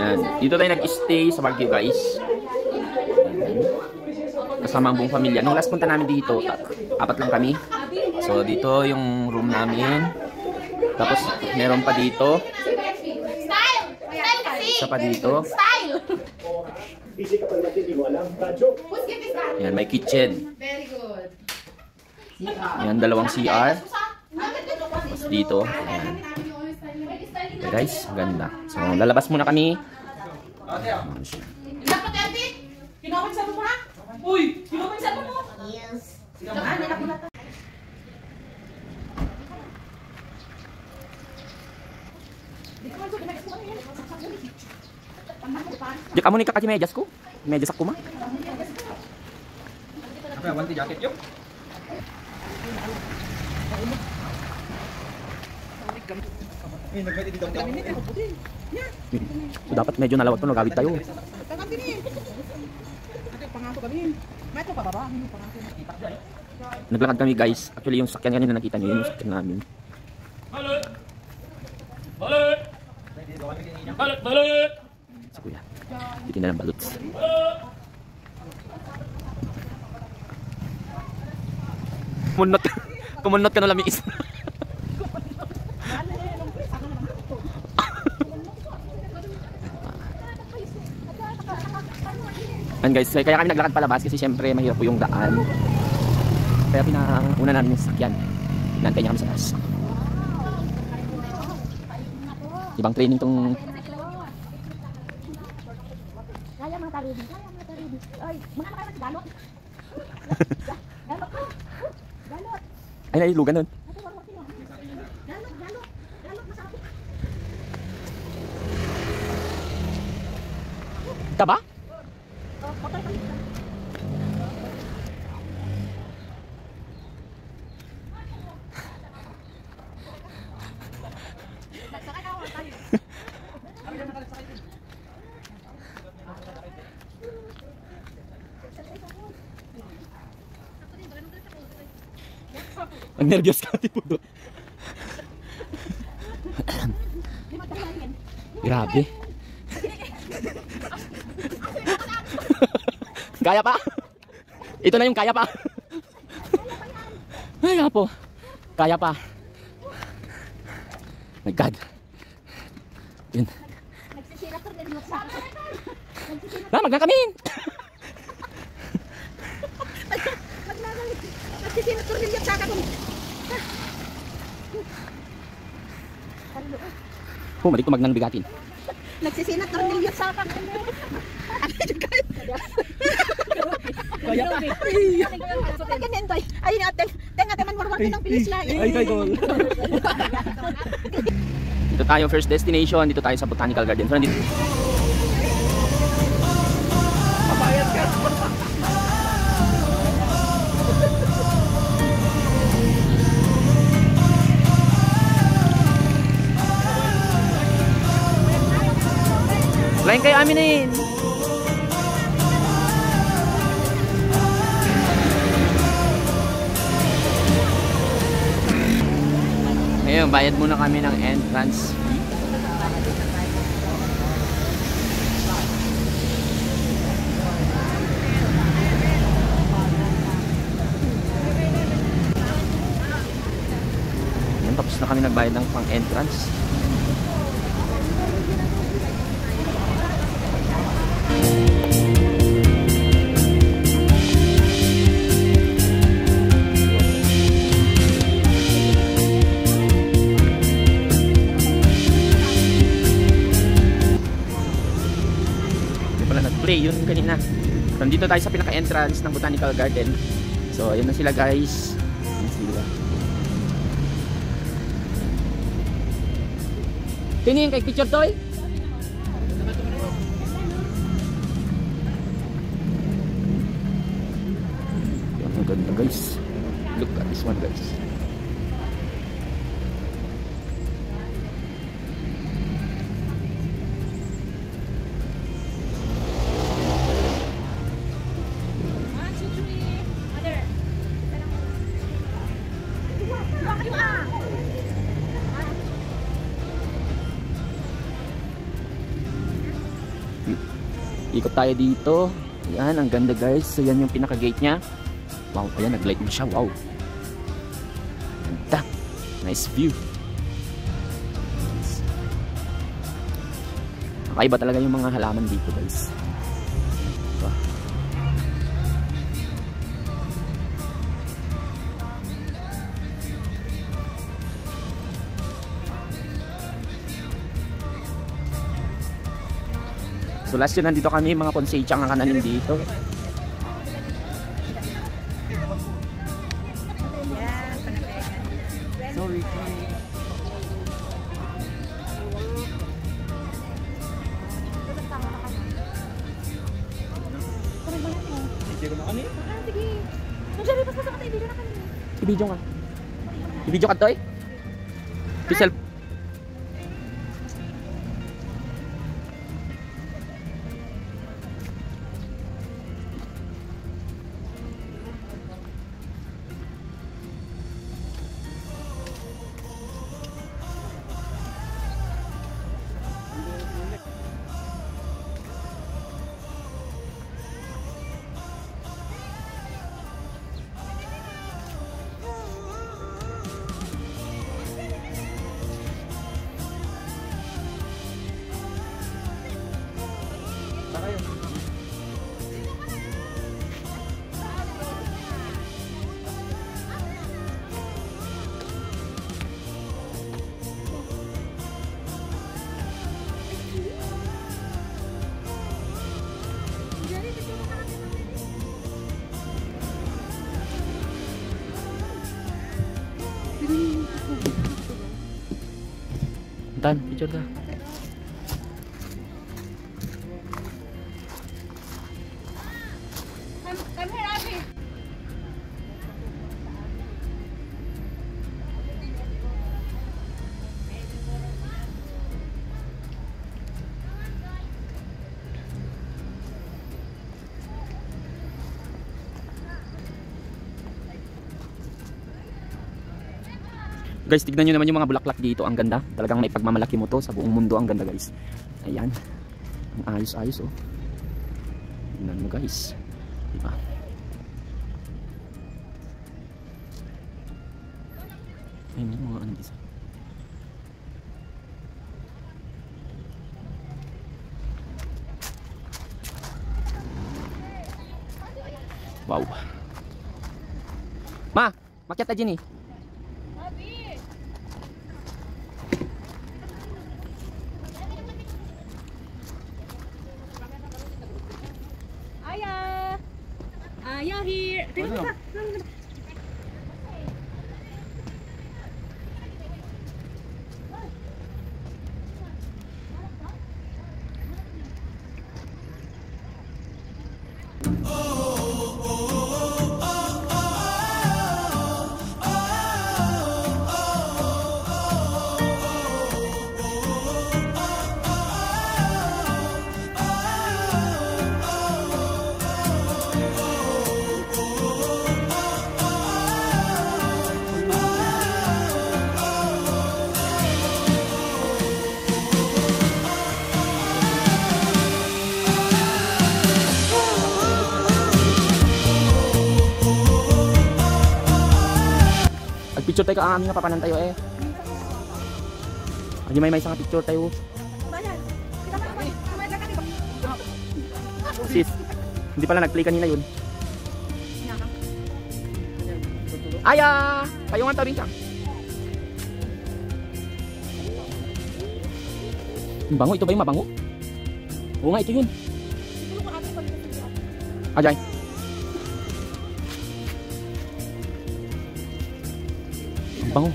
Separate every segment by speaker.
Speaker 1: Ayan. Dito tayo nag-stay sa Baguio, guys. Kasama ang buong pamilya. Nung last punta namin dito, 4 lang kami. So, dito yung room namin. Tapos, meron pa dito. Isa pa dito. Ayan, may kitchen. Ayan, 2 CR. Tapos dito. Ayan. Okay, guys, ganda. So, lalabas muna kami.
Speaker 2: Kinawansan mo ha? Uy! Kinawansan mo! Yes.
Speaker 1: Di kamu nikah kasi medyas ko. Medyas ako ma.
Speaker 3: Apa wanti jaket yuk?
Speaker 1: So, dapat medyo nalawat to, nagawid tayo. Naglakad kami, guys. Actually, yung sakyan kanina nakita nyo, yung sakyan namin.
Speaker 4: Balik! Balik! Balik! Balik!
Speaker 1: Si kuya. Bitin na ng baluts. Kumunot ka na lamiis. And guys, kaya kami naglakad palabas kasi syempre mahirap po yung daan. Kaya pinauna namin yung sakyan. Pinantay niya kami sa taas. Ibang training tong...
Speaker 2: Kaya mga taridi. Ay, mga kayo sa galot. Galot ko. Galot.
Speaker 1: Ay, nailugan nun.
Speaker 2: Galot, galot. Galot, masakit.
Speaker 1: Ka ba? Ang nervyos ka, tipo doon. Grabe. Kaya pa? Ito na yung kaya pa. Ay, po. Kaya pa. My God. Yun. Magkakamin!
Speaker 2: Nagsisinator niliyat sa akin.
Speaker 1: Malik ko magnang bigatin.
Speaker 2: Nagsisinator niliyat sa akin.
Speaker 1: Kaya pa.
Speaker 2: Ay, ate. Tenga teman warwar ng pilis lang.
Speaker 1: Ay, kayo. Dito tayo, first destination. Dito tayo sa Botanical Garden. So, nandito. Papayas ka. Lain kayo aminin. Ngayon, bayad muna kami ng entrance fee. Ngayon, tapos na kami nagbayad ng pang-entrance. Yun kanina. Nandito tayo sa pinaka-entrance ng Botanical Garden. So, ayun na sila, guys. Ayun sila. Tingin kay picture toy. Ang ganda, guys. Look at this one, guys. Ikot tayo dito. Ayan, ang ganda guys. So yan yung pinaka-gate niya. Wow, ayan, nag-light na siya. Wow. Ganda. Nice view. Kakaiba talaga yung mga halaman dito guys. Diba? So last yun, nandito kami, mga konsecha ang kananin dito. Sorry.
Speaker 2: Sige. Nandiyan, pas sa kaibigan na kanina.
Speaker 1: I-video nga. I-video ka to eh. Pisel. Tan, picture ka.
Speaker 2: Come here, Abby.
Speaker 1: Guys, tignan nyo naman yung mga bulaklak dito. Ang ganda. Talagang may pagmamalaki mo to sa buong mundo. Ang ganda guys. Ayan. Ang ayos-ayos oh. Tignan mo guys. Diba? Ayun yung mga ano dito. Wow. Ma, makyat aja nih.
Speaker 2: Ayah here.
Speaker 1: Picture tayo ka aming napapanan tayo eh. Adi may isang picture tayo. Sis, hindi pala nag-play kanina yun. Aya! Kayo nga tawin ka. Bango, ito ba yung mabango? Oo nga, ito yun. Ajay. Bango.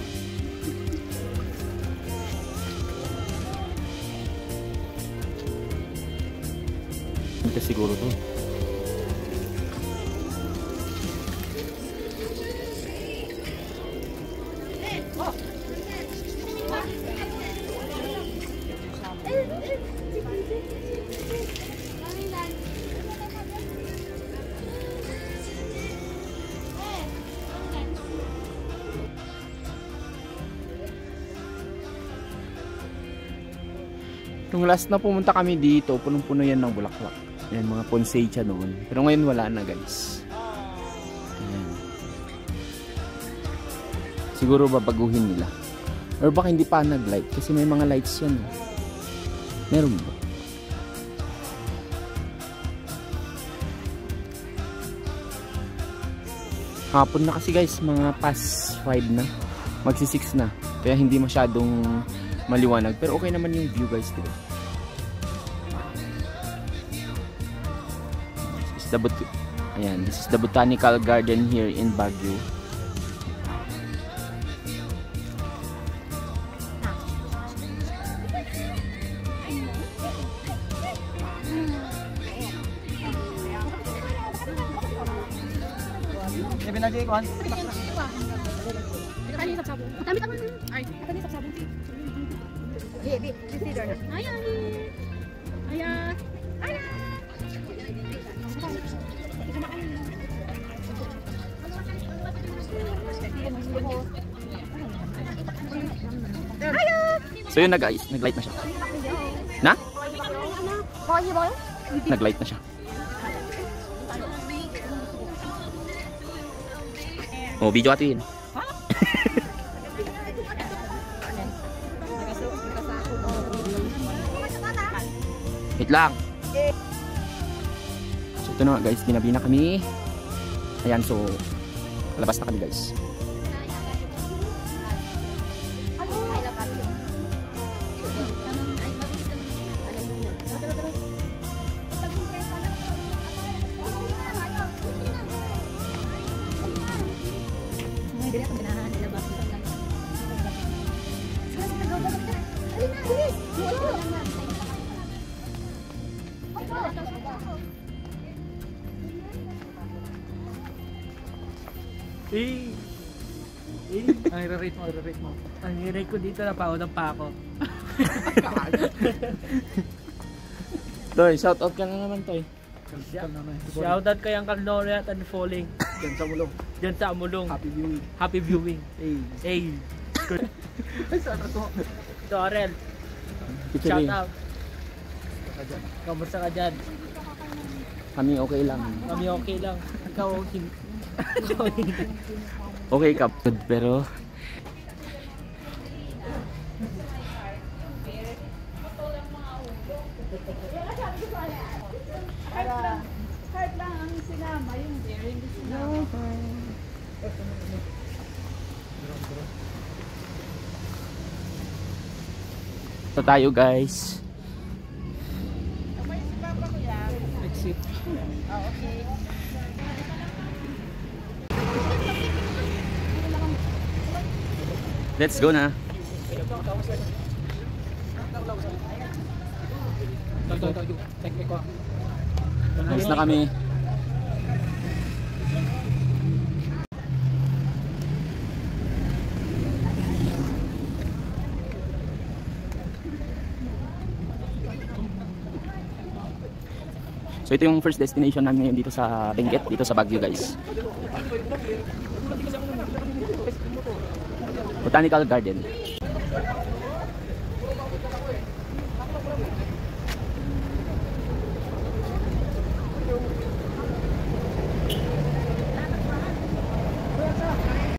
Speaker 1: Ito siguro to. Nung last na pumunta kami dito, punong-puno yan ng bulaklak. Ayan, mga poinsettia noon. Pero ngayon wala na guys. Ayan. Siguro babaguhin nila. Or baka hindi pa nag-light. Kasi may mga lights yan. Meron ba? Hapon na kasi guys. Mga past 5 na. Magsi 6 na. Kaya hindi masyadong maliwanag. Pero okay naman yung view guys. Diba? Ayan, this is the botanical garden here in Baguio. So yun na guys, nag-light na siya. Na? Nag-light na siya. Oh, video atin. Wait lang. So ito na guys, ginabi na kami. Ayan, so labas na kami guys.
Speaker 3: Ang i-rate mo. Ang i-rate ko dito na paunang pa ako.
Speaker 1: Toy, shout out ka na naman Toy.
Speaker 3: Shout out kay Uncle Noriat and Falling. Diyan sa Amulong. Happy viewing. Hey. Ito Arel. Shout out. Kamusta ka dyan?
Speaker 1: Kami okay lang.
Speaker 3: Kami okay lang. Ikaw okay.
Speaker 1: Okay ka, pero
Speaker 2: Heart lang ang sinama, yung there, hindi sinama.
Speaker 1: ito tayo guys.
Speaker 3: Exit.
Speaker 2: Okay.
Speaker 1: Let's go na. Alis na kami. So ito yung first destination namin ngayon dito sa Benguet, dito sa Baguio guys. Botanical Garden.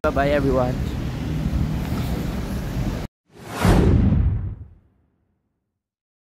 Speaker 1: Bye bye everyone.